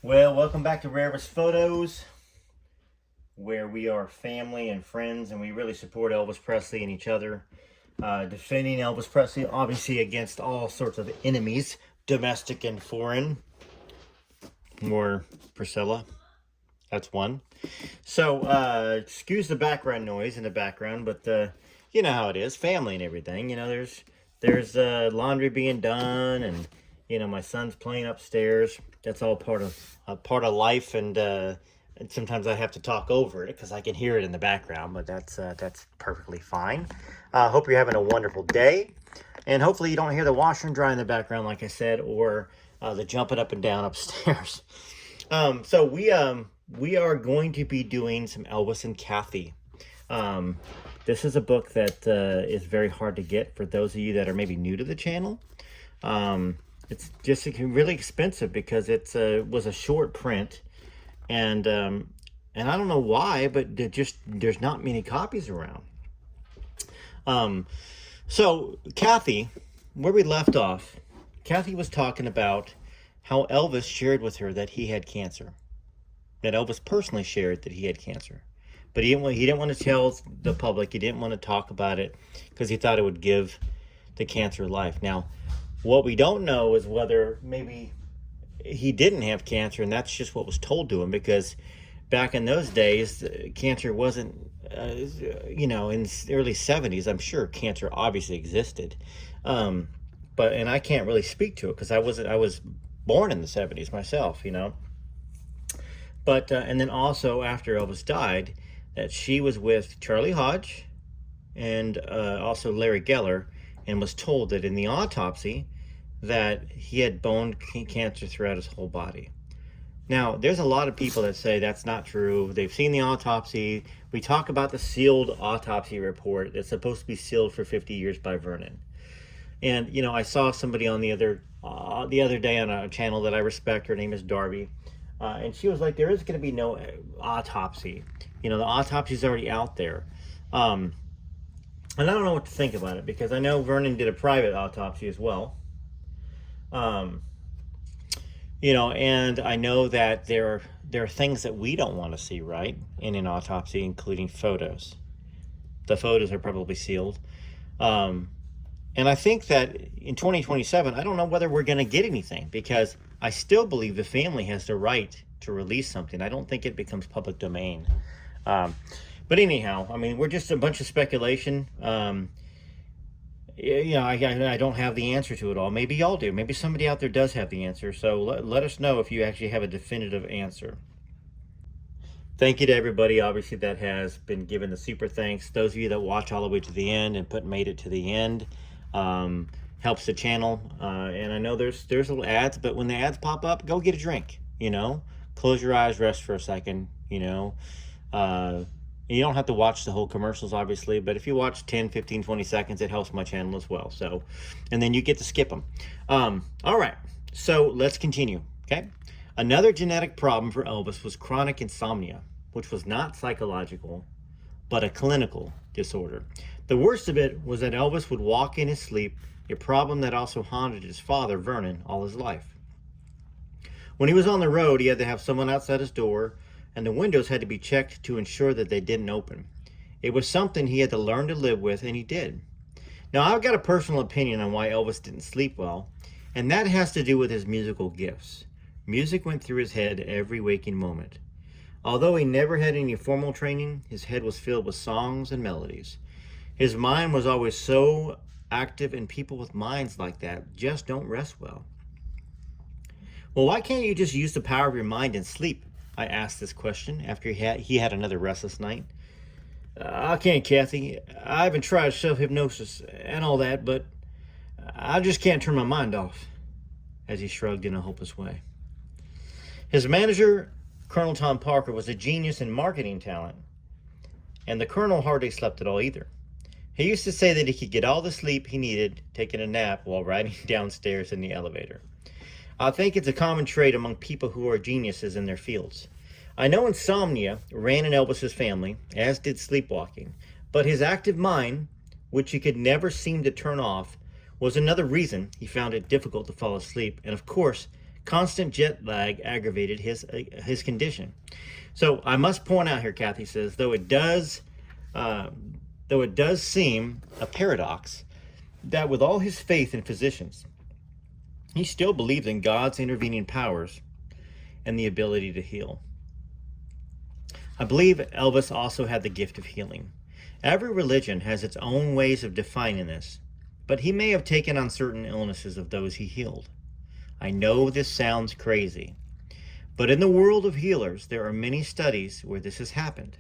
Well, welcome back to Rarest Photos, where we are family and friends, and we really support Elvis Presley and each other. Defending Elvis Presley, obviously, against all sorts of enemies, domestic and foreign. More Priscilla. That's one. So, excuse the background noise in the background, but you know how it is, family and everything. You know, there's laundry being done, and my son's playing upstairs. That's all part of life, and sometimes I have to talk over it because I can hear it in the background. But that's perfectly fine. Hope you're having a wonderful day, and hopefully you don't hear the washer and dryer in the background, like I said, or the jumping up and down upstairs. So we are going to be doing some Elvis and Kathy. This is a book that is very hard to get for those of you that are maybe new to the channel. It's just really expensive because it was a short print, and I don't know why, but there's not many copies around. So Kathy, where we left off, Kathy was talking about how Elvis shared with her that he had cancer. That Elvis personally shared that he had cancer. But he didn't want to tell the public. He didn't want to talk about it because he thought it would give the cancer life. Now, what we don't know is whether maybe he didn't have cancer and that's just what was told to him, because back in those days, cancer wasn't, in the early 70s, I'm sure cancer obviously existed. And I can't really speak to it because I was born in the 70s myself, But, and then also after Elvis died, that she was with Charlie Hodge and also Larry Geller, and was told that in the autopsy that he had bone cancer throughout his whole body. Now, there's a lot of people that say that's not true. They've seen the autopsy. We talk about the sealed autopsy report that's supposed to be sealed for 50 years by Vernon. And, I saw somebody on the other day on a channel that I respect. Her name is Darby. And she was like, there is going to be no autopsy. The autopsy is already out there. And I don't know what to think about it, because I know Vernon did a private autopsy as well. And I know that there are things that we don't want to see, right, in an autopsy, including photos. The photos are probably sealed. And I think that in 2027, I don't know whether we're going to get anything, because I still believe the family has the right to release something. I don't think it becomes public domain. But anyhow, I mean, we're just a bunch of speculation. I don't have the answer to it all. Maybe y'all do. Maybe somebody out there does have the answer. So let us know if you actually have a definitive answer. Thank you to everybody, obviously, that has been given the super thanks. Those of you that watch all the way to the end and made it to the end, helps the channel. And I know there's little ads, but when the ads pop up, go get a drink. Close your eyes, rest for a second. You don't have to watch the whole commercials, obviously, but if you watch 10, 15, 20 seconds, it helps my channel as well. So, and then you get to skip them. All right, so let's continue, okay? Another genetic problem for Elvis was chronic insomnia, which was not psychological, but a clinical disorder. The worst of it was that Elvis would walk in his sleep, a problem that also haunted his father, Vernon, all his life. When he was on the road, he had to have someone outside his door, and the windows had to be checked to ensure that they didn't open. It was something he had to learn to live with, and he did. Now, I've got a personal opinion on why Elvis didn't sleep well, and that has to do with his musical gifts. Music went through his head every waking moment. Although he never had any formal training, his head was filled with songs and melodies. His mind was always so active, and people with minds like that just don't rest well. Well, why can't you just use the power of your mind and sleep? I asked this question after he had another restless night. I can't, Kathy. I haven't tried self-hypnosis and all that, but I just can't turn my mind off, as he shrugged in a hopeless way. His manager, Colonel Tom Parker, was a genius in marketing talent, and the Colonel hardly slept at all either. He used to say that he could get all the sleep he needed taking a nap while riding downstairs in the elevator. I think it's a common trait among people who are geniuses in their fields. I know insomnia ran in Elvis's family, as did sleepwalking, but his active mind, which he could never seem to turn off, was another reason he found it difficult to fall asleep, and of course, Constant jet lag aggravated his condition. So I must point out here, Kathy says, though it does seem a paradox that with all his faith in physicians, he still believed in God's intervening powers and the ability to heal. I believe Elvis also had the gift of healing. Every religion has its own ways of defining this, but he may have taken on certain illnesses of those he healed. I know this sounds crazy, but in the world of healers, there are many studies where this has happened.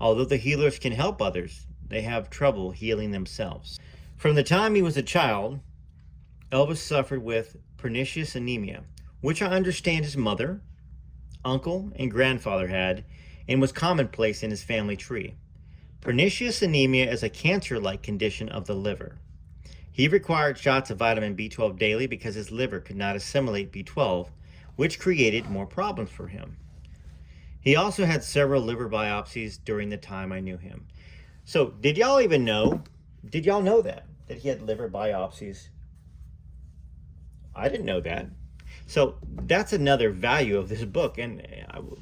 Although the healers can help others, they have trouble healing themselves. From the time he was a child, Elvis suffered with pernicious anemia, which I understand his mother, uncle, and grandfather had, and was commonplace in his family tree. Pernicious anemia is a cancer-like condition of the liver. He required shots of vitamin B12 daily because his liver could not assimilate B12, which created more problems for him. He also had several liver biopsies during the time I knew him. So, did y'all know that he had liver biopsies? I didn't know that. So, that's another value of this book. And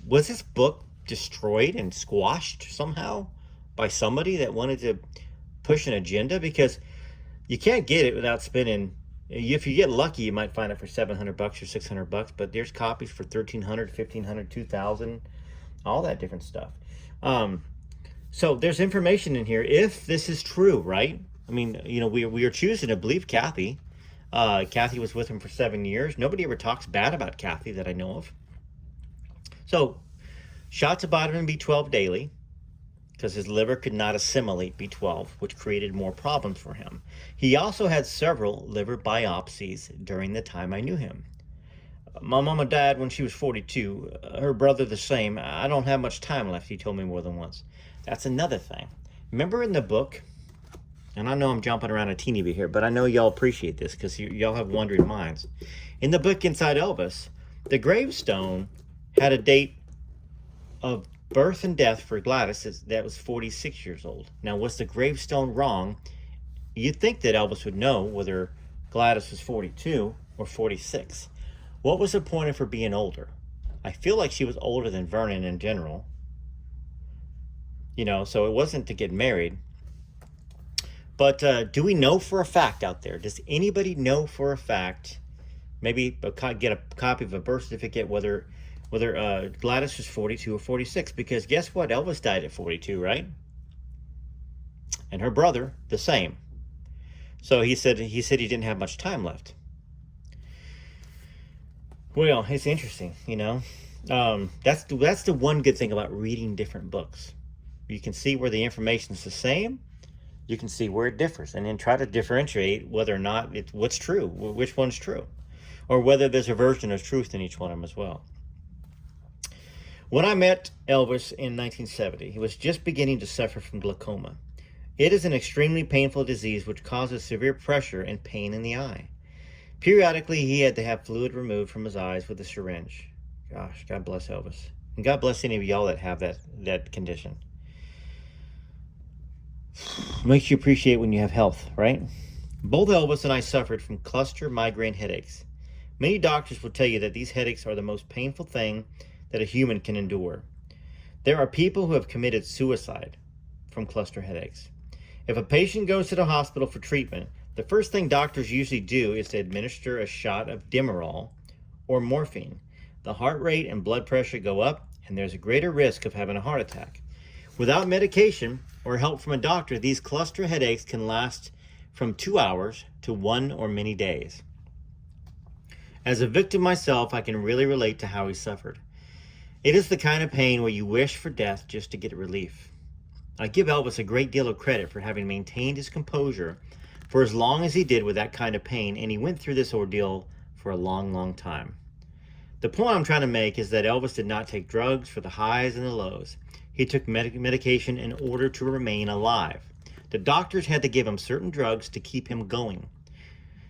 was this book destroyed and squashed somehow by somebody that wanted to push an agenda? Because you can't get it without spending. If you get lucky, you might find it for $700 or $600, but there's copies for $1,300, $1,500, $2,000, all that different stuff. So there's information in here if this is true, right? I mean, we are choosing to believe Kathy. Kathy was with him for 7 years. Nobody ever talks bad about Kathy that I know of. So, shots of vitamin B12 daily, because his liver could not assimilate B12, which created more problems for him. He also had several liver biopsies during the time I knew him. My mama died when she was 42. Her brother the same. I don't have much time left, he told me more than once. That's another thing. Remember in the book, and I know I'm jumping around a teeny bit here, but I know y'all appreciate this because y'all have wondering minds. In the book Inside Elvis, the gravestone had a date of birth and death for Gladys that was 46 years old. Now, was the gravestone wrong? You'd think that Elvis would know whether Gladys was 42 or 46. What was the point of her being older? I feel like she was older than Vernon in general. So it wasn't to get married. But do we know for a fact out there? Does anybody know for a fact, maybe get a copy of a birth certificate, whether Gladys was 42 or 46? Because guess what? Elvis died at 42, right? And her brother, the same. So he said he didn't have much time left. Well, it's interesting, That's the one good thing about reading different books. You can see where the information is the same. You can see where it differs, and then try to differentiate whether or not what's true, which one's true, or whether there's a version of truth in each one of them as well. When I met Elvis in 1970, he was just beginning to suffer from glaucoma. It is an extremely painful disease which causes severe pressure and pain in the eye. Periodically, he had to have fluid removed from his eyes with a syringe. Gosh, God bless Elvis. And God bless any of y'all that have that condition. Makes you appreciate when you have health, right? Both Elvis and I suffered from cluster migraine headaches. Many doctors will tell you that these headaches are the most painful thing that a human can endure. There are people who have committed suicide from cluster headaches. If a patient goes to the hospital for treatment, the first thing doctors usually do is to administer a shot of Demerol or morphine. The heart rate and blood pressure go up, and there's a greater risk of having a heart attack. Without medication or help from a doctor, these cluster headaches can last from 2 hours to 1 or many days. As a victim myself, I can really relate to how he suffered. It is the kind of pain where you wish for death just to get relief. I give Elvis a great deal of credit for having maintained his composure for as long as he did with that kind of pain, and he went through this ordeal for a long, long time. The point I'm trying to make is that Elvis did not take drugs for the highs and the lows. He took medication in order to remain alive. The doctors had to give him certain drugs to keep him going.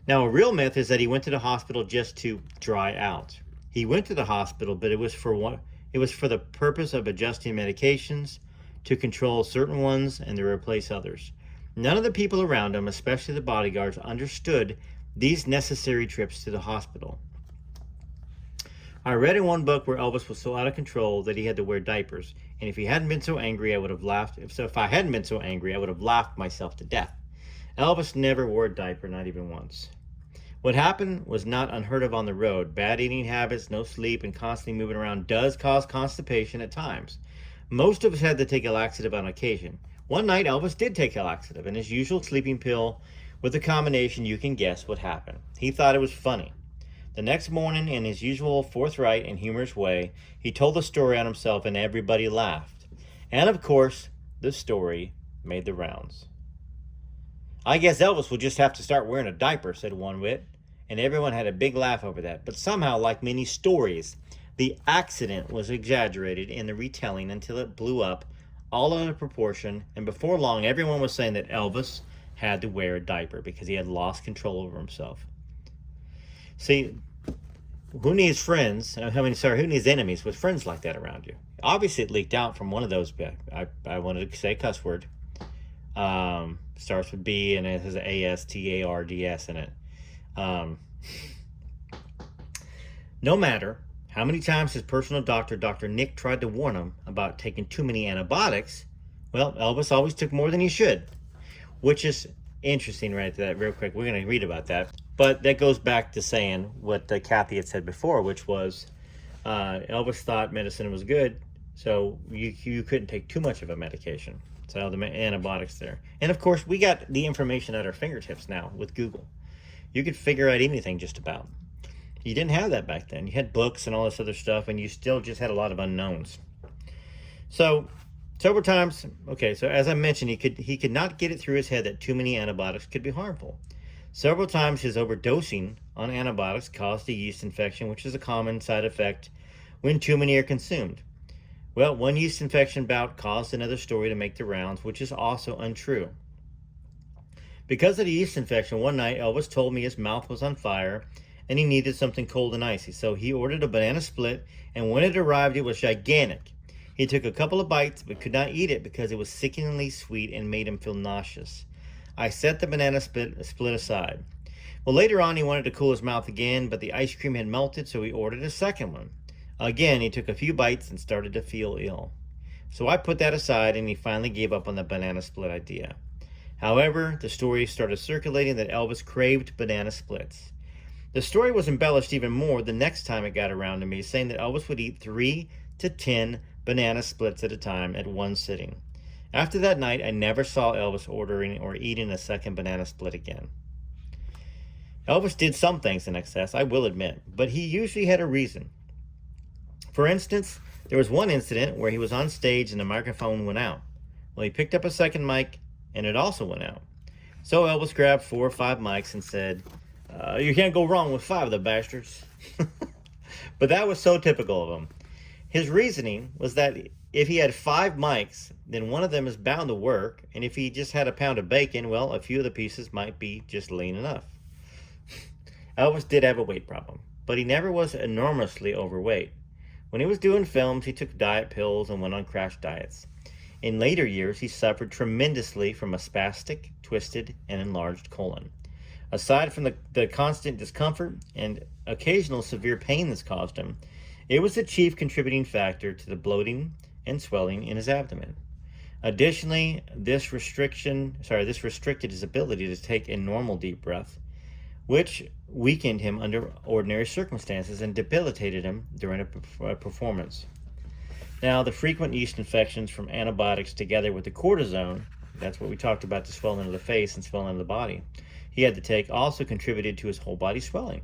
Now, a real myth is that he went to the hospital just to dry out. He went to the hospital, but it was for the purpose of adjusting medications to control certain ones and to replace others. None of the people around him, especially the bodyguards, understood these necessary trips to the hospital. I read in one book where Elvis was so out of control that he had to wear diapers, and if he hadn't been so angry, I would have laughed. If I hadn't been so angry, I would have laughed myself to death. Elvis never wore a diaper, not even once. What happened was not unheard of on the road. Bad eating habits, no sleep, and constantly moving around does cause constipation at times. Most of us had to take a laxative on occasion. One night, Elvis did take a laxative, and his usual sleeping pill with a combination. You can guess what happened. He thought it was funny. The next morning, in his usual forthright and humorous way, he told the story on himself, and everybody laughed. And of course, the story made the rounds. "I guess Elvis will just have to start wearing a diaper," said one wit, and everyone had a big laugh over that. But somehow, like many stories, the accident was exaggerated in the retelling until it blew up all out of proportion, and before long, everyone was saying that Elvis had to wear a diaper because he had lost control over himself. See, who needs friends? Who needs enemies with friends like that around you? Obviously, it leaked out from one of those. I wanted to say a cuss word. Starts with B and it has an ASTARDS in it. No matter how many times his personal doctor, Dr. Nick, tried to warn him about taking too many antibiotics, well, Elvis always took more than he should, which is interesting right there, real quick. We're going to read about that. But that goes back to saying what Kathy had said before, which was Elvis thought medicine was good, so you couldn't take too much of a medication. So the antibiotics there. And of course, we got the information at our fingertips now with Google. You could figure out anything just about. You didn't have that back then. You had books and all this other stuff, and you still just had a lot of unknowns. So several times, okay, so as I mentioned, he could not get it through his head that too many antibiotics could be harmful. Several times his overdosing on antibiotics caused a yeast infection, which is a common side effect when too many are consumed. Well, one yeast infection bout caused another story to make the rounds, which is also untrue. Because of the yeast infection, one night Elvis told me his mouth was on fire and he needed something cold and icy. So he ordered a banana split, and when it arrived, it was gigantic. He took a couple of bites but could not eat it because it was sickeningly sweet and made him feel nauseous. I set the banana split aside. Well, later on, he wanted to cool his mouth again, but the ice cream had melted, so he ordered a second one. Again, he took a few bites and started to feel ill. So I put that aside, and he finally gave up on the banana split idea. However, the story started circulating that Elvis craved banana splits. The story was embellished even more the next time it got around to me, saying that Elvis would eat 3 to 10 banana splits at a time at one sitting. After that night, I never saw Elvis ordering or eating a second banana split again. Elvis did some things in excess, I will admit, but he usually had a reason. For instance, there was one incident where he was on stage and the microphone went out. Well, he picked up a second mic and it also went out. So Elvis grabbed 4 or 5 mics and said, "You can't go wrong with 5 of the bastards." But that was so typical of him. His reasoning was that if he had 5 mics, then one of them is bound to work, and if he just had a pound of bacon, well, a few of the pieces might be just lean enough. Elvis did have a weight problem, but he never was enormously overweight. When he was doing films, he took diet pills and went on crash diets. In later years, he suffered tremendously from a spastic, twisted, and enlarged colon. Aside from the constant discomfort and occasional severe pain this caused him, it was the chief contributing factor to the bloating and swelling in his abdomen. Additionally, this restricted his ability to take a normal deep breath, which weakened him under ordinary circumstances and debilitated him during a performance. Now, the frequent yeast infections from antibiotics together with the cortisone, that's what we talked about, the swelling of the face and swelling of the body, he had to take also contributed to his whole body swelling.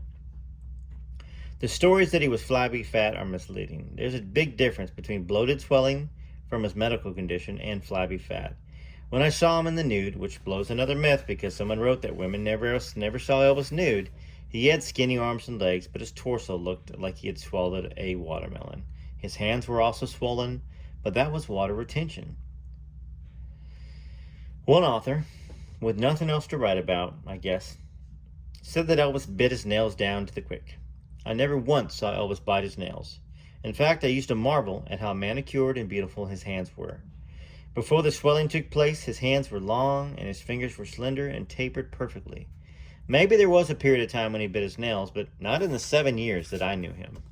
The stories that he was flabby fat are misleading. There's a big difference between bloated swelling from his medical condition and flabby fat. When I saw him in the nude, which blows another myth because someone wrote that women never saw Elvis nude, he had skinny arms and legs, but his torso looked like he had swallowed a watermelon. His hands were also swollen, but that was water retention. One author, with nothing else to write about, I guess, said that Elvis bit his nails down to the quick. I never once saw Elvis bite his nails. In fact, I used to marvel at how manicured and beautiful his hands were. Before the swelling took place, his hands were long and his fingers were slender and tapered perfectly. Maybe there was a period of time when he bit his nails, but not in the 7 years that I knew him.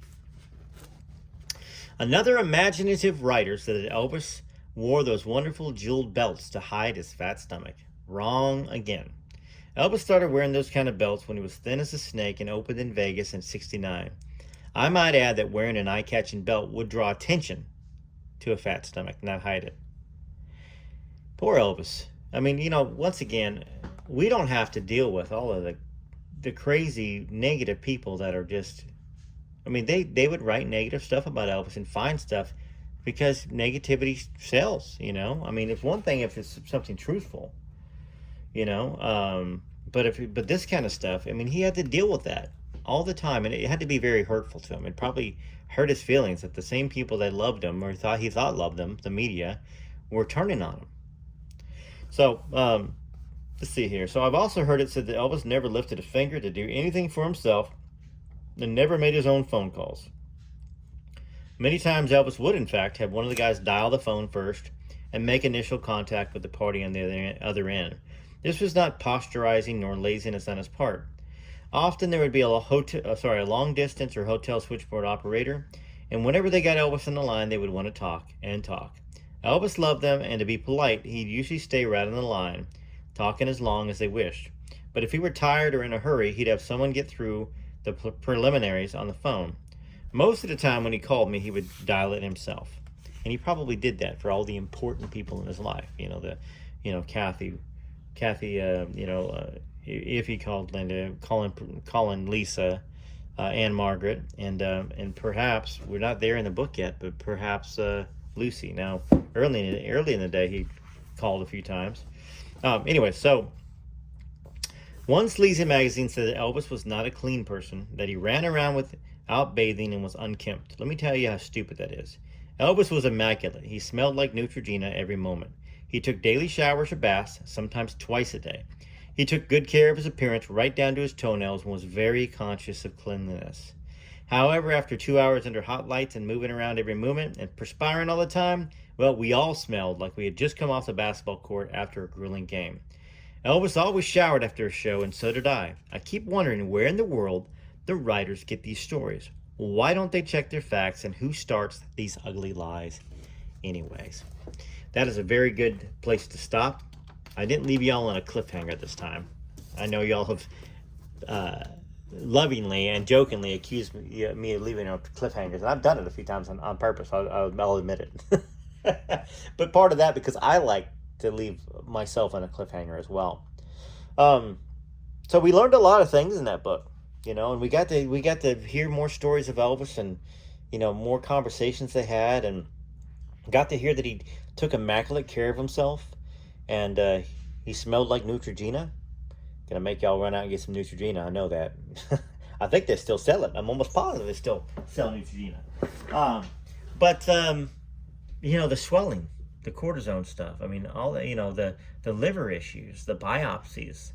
Another imaginative writer said that Elvis wore those wonderful jeweled belts to hide his fat stomach. Wrong again. Elvis started wearing those kind of belts when he was thin as a snake and opened in Vegas in '69. I might add that wearing an eye-catching belt would draw attention to a fat stomach, not hide it. Poor Elvis. I mean, once again, we don't have to deal with all of the crazy negative people that are just, I mean, they would write negative stuff about Elvis and find stuff because negativity sells, I mean, it's one thing if it's something truthful, but this kind of stuff, I mean, he had to deal with that all the time, and it had to be very hurtful to him. It probably hurt his feelings that the same people that loved him or he thought loved him, the media, were turning on him. So, let's see here. So I've also heard it said that Elvis never lifted a finger to do anything for himself and never made his own phone calls. Many times Elvis would, in fact, have one of the guys dial the phone first and make initial contact with the party on the other end. This was not posturizing nor laziness on his part. Often there would be a long distance or hotel switchboard operator, and whenever they got Elvis on the line, they would want to talk and talk. Elvis loved them, and to be polite, he'd usually stay right on the line, talking as long as they wished. But if he were tired or in a hurry, he'd have someone get through the preliminaries on the phone. Most of the time when he called me, he would dial it himself. And he probably did that for all the important people in his life. Kathy, if he called Linda, calling Lisa, and Margaret, and perhaps, we're not there in the book yet, but perhaps Lucy. Now, early in the day, he called a few times. Anyway, so one sleazy magazine said that Elvis was not a clean person, that he ran around without bathing and was unkempt. Let me tell you how stupid that is. Elvis was immaculate. He smelled like Neutrogena every moment. He took daily showers or baths, sometimes twice a day. He took good care of his appearance right down to his toenails and was very conscious of cleanliness. However, after 2 hours under hot lights and moving around every movement and perspiring all the time, well, we all smelled like we had just come off the basketball court after a grueling game. Elvis always showered after a show, and so did I. I keep wondering where in the world the writers get these stories. Why don't they check their facts, and who starts these ugly lies anyways? That is a very good place to stop. I didn't leave y'all on a cliffhanger this time. I know y'all have lovingly and jokingly accused me of leaving on cliffhangers, and I've done it a few times on purpose. I'll admit it. But part of that because I like to leave myself on a cliffhanger as well. So we learned a lot of things in that book, and we got to hear more stories of Elvis, and more conversations they had, and got to hear that he took immaculate care of himself, and he smelled like Neutrogena. Gonna make y'all run out and get some Neutrogena. I know that. I think they still sell it. I'm almost positive they still sell Neutrogena. But the swelling, the cortisone stuff. I mean, all the liver issues, the biopsies.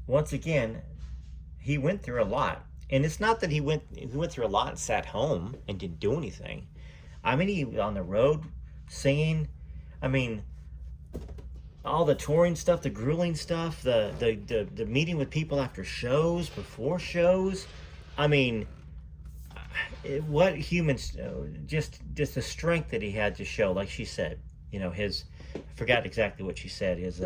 Once again, he went through a lot, and it's not that he went through a lot and sat home and didn't do anything. I mean, he was on the road singing. I mean, all the touring stuff, the grueling stuff, the meeting with people after shows, before shows. I mean, what humans, just the strength that he had to show, like she said, I forgot exactly what she said, his,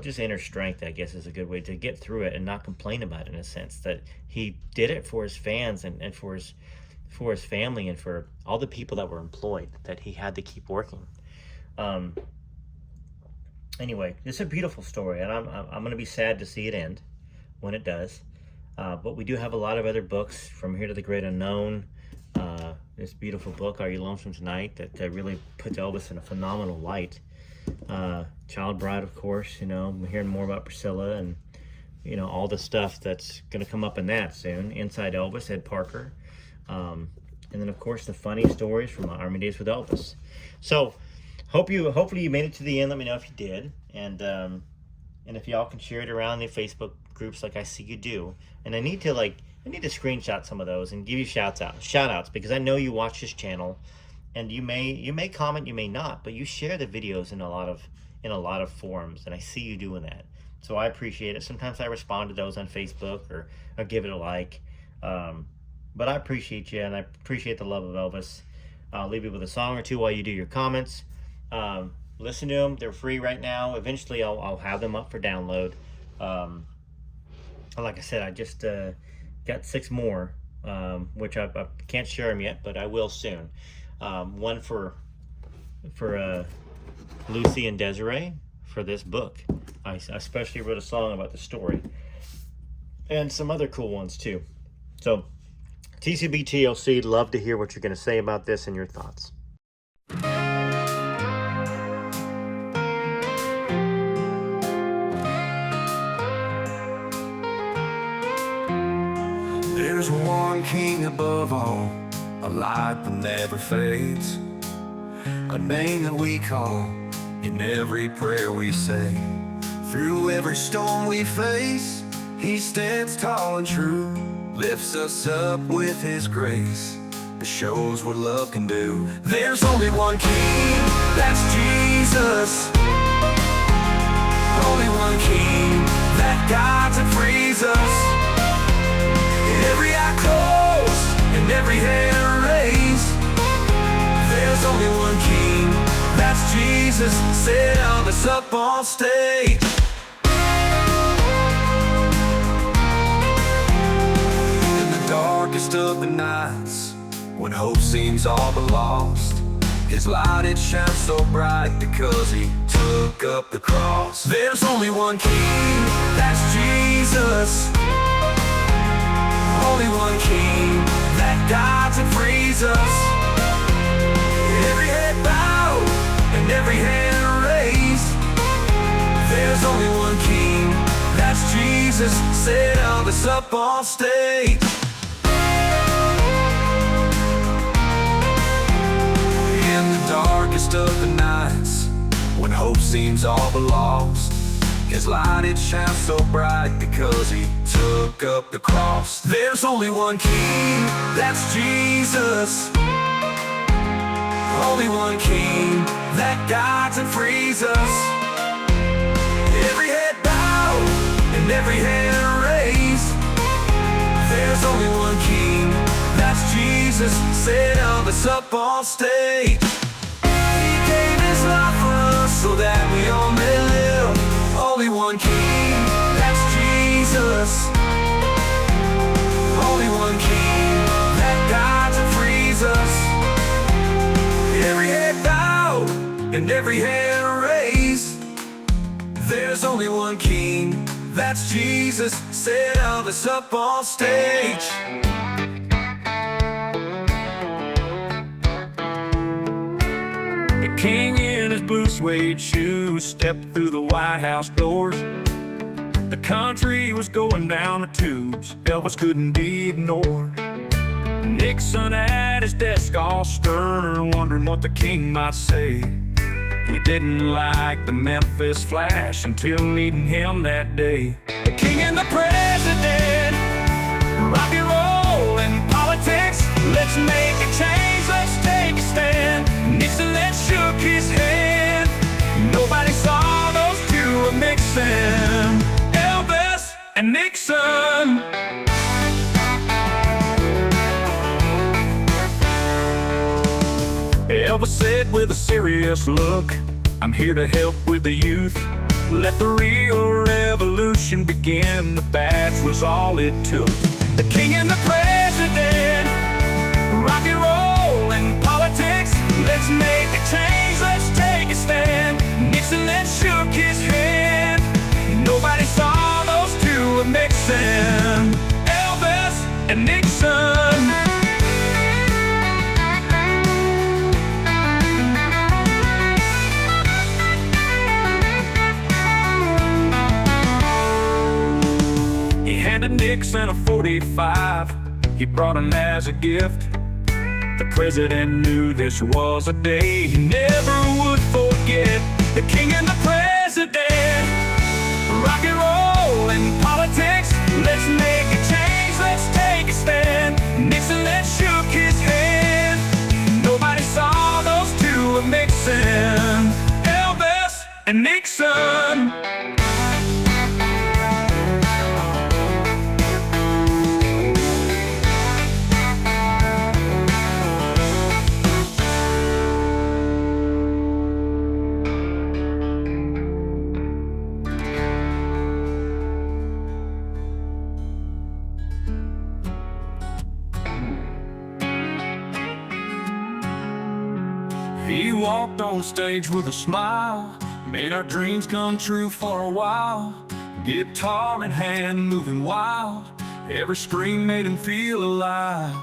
just inner strength, I guess, is a good way to get through it and not complain about it, in a sense, that he did it for his fans and for his family and for all the people that were employed, that he had to keep working. Anyway, it's a beautiful story, and I'm going to be sad to see it end when it does. But we do have a lot of other books, From Here to the Great Unknown, this beautiful book, Are You Lonesome Tonight, that really puts Elvis in a phenomenal light. Child Bride, of course, I'm hearing more about Priscilla and, all the stuff that's going to come up in that soon. Inside Elvis, Ed Parker. And then, of course, the funny stories from Army Days with Elvis. So, hopefully you made it to the end. Let me know if you did. And if y'all can share it around the Facebook groups like I see you do. And I need to screenshot some of those and give you shout outs because I know you watch this channel, and you may comment, you may not, but you share the videos in a lot of forums, and I see you doing that. So I appreciate it. Sometimes I respond to those on Facebook or give it a like. But I appreciate you, and I appreciate the love of Elvis. I'll leave you with a song or two while you do your comments. Listen to them; they're free right now. Eventually, I'll have them up for download. Um, like I said, I just got 6 more, which I can't share them yet, but I will soon. One for Lucy and Desiree for this book. I especially wrote a song about the story, and some other cool ones too. So, TCB TLC, love to hear what you're going to say about this and your thoughts. There's one king above all, a light that never fades, a name that we call in every prayer we say. Through every storm we face, he stands tall and true, lifts us up with his grace, it shows what love can do. There's only one king, that's Jesus. Only one king that guides and frees us. Every eye closed and every hand raised. There's only one king, that's Jesus. Set Elvis up on stage. In the darkest of the nights, when hope seems all but lost, his light it shines so bright because he took up the cross. There's only one king, that's Jesus. Only one king that guides and frees us. Every head bowed and every hand raised. There's only one king, that's Jesus. Set Elvis up on stage. In the darkest of the nights, when hope seems all but lost, his light it shines so bright because he took up the cross. There's only one king, that's Jesus. Only one king that guides and frees us. Every head bowed and every hand raised. There's only one king, that's Jesus. Set Elvis up on stage. He gave his life for us so that we all may live. Only one king, that's Jesus. Only one king that guides and frees us. Every head bowed and every hand raised. There's only one king, that's Jesus. Set Elvis up on stage. The king in his blue suede shoes stepped through the White House doors. The country was going down the tubes, Elvis couldn't be ignored. Nixon at his desk all stern, wondering what the king might say. He didn't like the Memphis Flash until meeting him that day. The king and the president, rock and roll and politics. Let's make a change, let's take a stand. Nixon then shook his hand. Nobody saw those two a-mixing, Elvis and Nixon. Elvis said with a serious look, I'm here to help with the youth. Let the real revolution begin. The badge was all it took. The king and the president, rock and roll and politics. Let's make a change, let's take a stand. Nixon then shook his hand. Nobody saw those two a-mixing, Elvis and Nixon. Nixon a 45, he brought him as a gift. The president knew this was a day he never would forget. The king and the president, rock and roll and politics. Let's make a change, let's take a stand. Nixon then shook his hand. Nobody saw those two a-mixing, Elvis and Nixon. He walked on stage with a smile, made our dreams come true for a while. Guitar in hand, moving wild, every scream made him feel alive.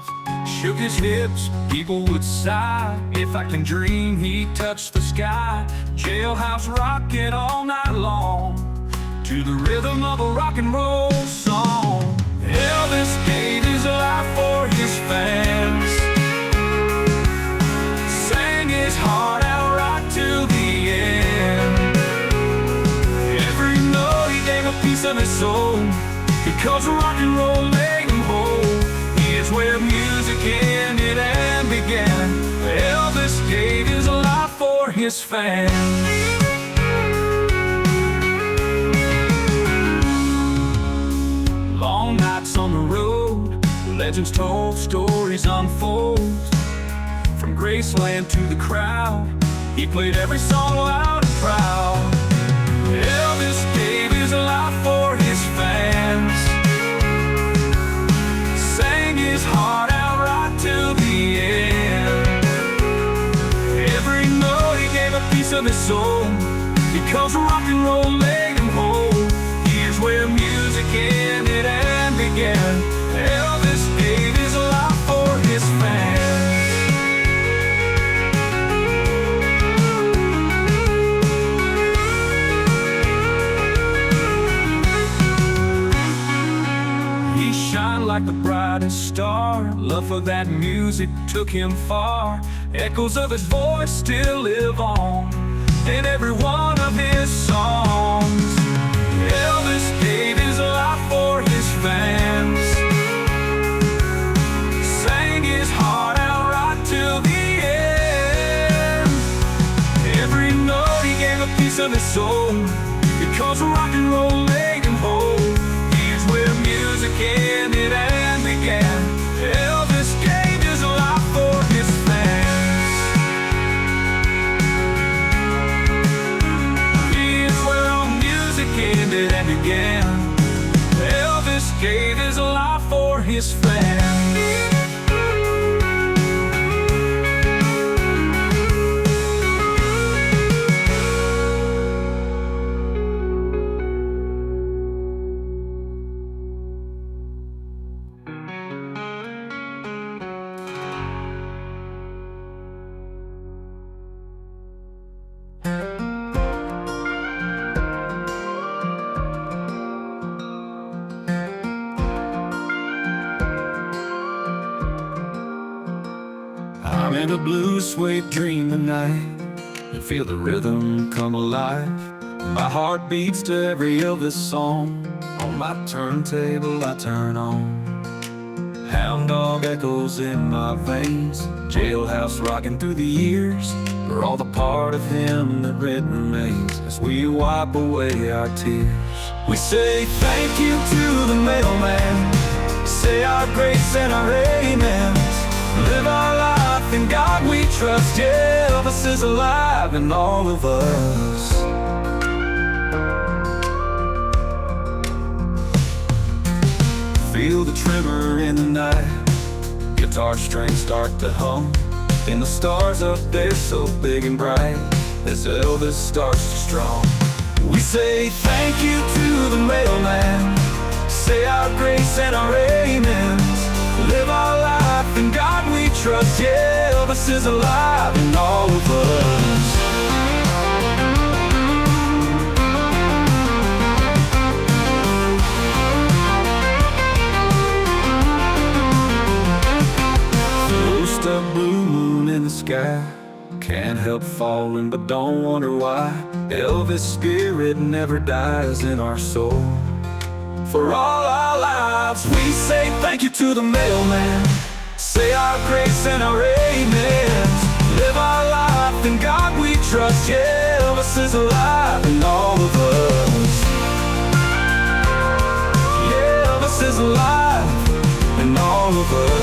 Shook his hips, people would sigh. If I can dream, he touched the sky. Jailhouse rocking all night long, to the rhythm of a rock and roll song. Elvis gave his life for his fans, sang his heart out right till the end. Every note he gave a piece of his soul, because rock and roll made him whole. Here's where music ended and began. Elvis gave his life for his fans. Long nights on the road, legends told, stories unfold. From Graceland to the crowd, he played every song loud and proud. Elvis gave his life for his fans, sang his heart out right till the end. Every note he gave a piece of his soul, because rock and roll made him whole. Here's where music ended and began. Elvis gave his life for his fans. He shined like the brightest star. Love for that music took him far. Echoes of his voice still live on in every one of his songs. Elvis gave his life for his fans, sang his heart out right till the end. Every note he gave a piece of his soul, because rock and roll made him whole. Here's where music ended and began. Elvis gave his life for his fans. Here's where all music ended and began. Elvis gave his life for his fans. I'm in a blue suede dream tonight, and feel the rhythm come alive. My heart beats to every Elvis song. On my turntable I turn on. Hound dog echoes in my veins, jailhouse rocking through the years. We're all the part of him that red remains, as we wipe away our tears. We say thank you to the mailman, say our grace and our amens. Live our life in God we trust. Yeah, Elvis is alive in all of us. Feel the tremor in the night, guitar strings start to hum. And the stars up there so big and bright, as Elvis starts to strum. We say thank you to the mailman, say our grace and our amens. Live our life in God we trust. Yeah, Elvis is alive in all of us. First a blue moon in the sky, can't help falling but don't wonder why. Elvis' spirit never dies in our soul. For all our lives we say thank you to the mailman, say our grace and our amens. Live our life in God we trust. Yeah, Elvis is alive in all of us. Yeah, Elvis is alive in all of us.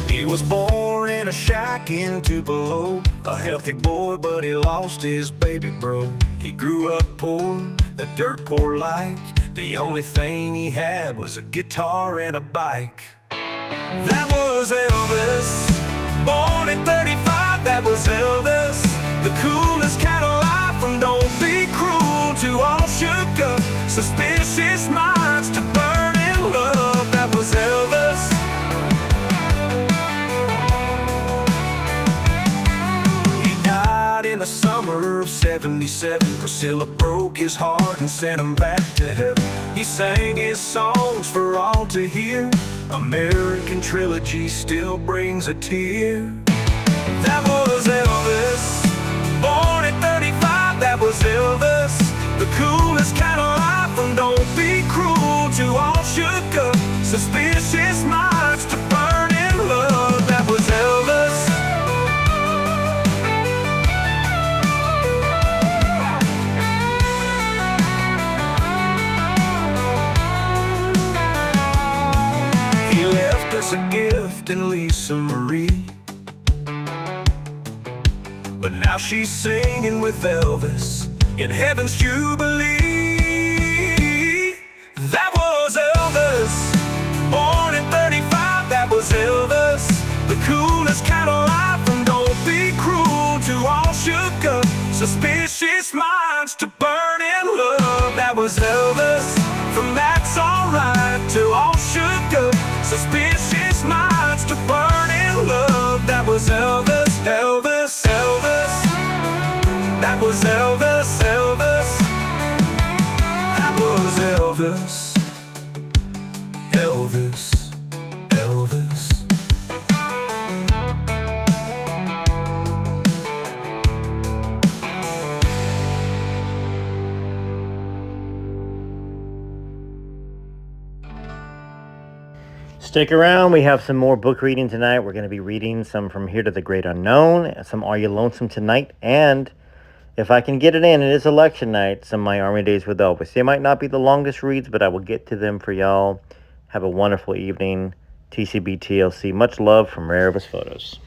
He was born in a shack in Tupelo. A healthy boy, but he lost his baby bro. He grew up poor, the dirt poor life. The only thing he had was a guitar and a bike. That was Elvis, born in 35, that was Elvis. The coolest cat alive, from don't be cruel to all shook up, suspicious minds to burn in love. That was Elvis. He died in the summer of '77. Priscilla broke his heart and sent him back to heaven. He sang his songs for all to hear. American Trilogy still brings a tear. That was Elvis, born at 35, that was Elvis. The coolest cat alive, from don't be cruel to all shook up, suspicious minds to burn in love. That was Elvis. He left us a gift in Lisa Marie, but now she's singing with Elvis in heaven's jubilee. That was Elvis, born in 35, that was Elvis. The coolest cat alive, from don't be cruel to all shook up, suspicious minds to burn in love. That was Elvis, from that's alright to all shook up, suspicious minds to burn in love. That was Elvis, Elvis, Elvis. That was Elvis, Elvis. That was Elvis, Elvis, Elvis. Stick around. We have some more book reading tonight. We're going to be reading some From Here to the Great Unknown, some Are You Lonesome Tonight, and if I can get it in, it is election night, some of my Army Days with Elvis. They might not be the longest reads, but I will get to them for y'all. Have a wonderful evening. TCB TLC. Much love from Rare Elvis Photos.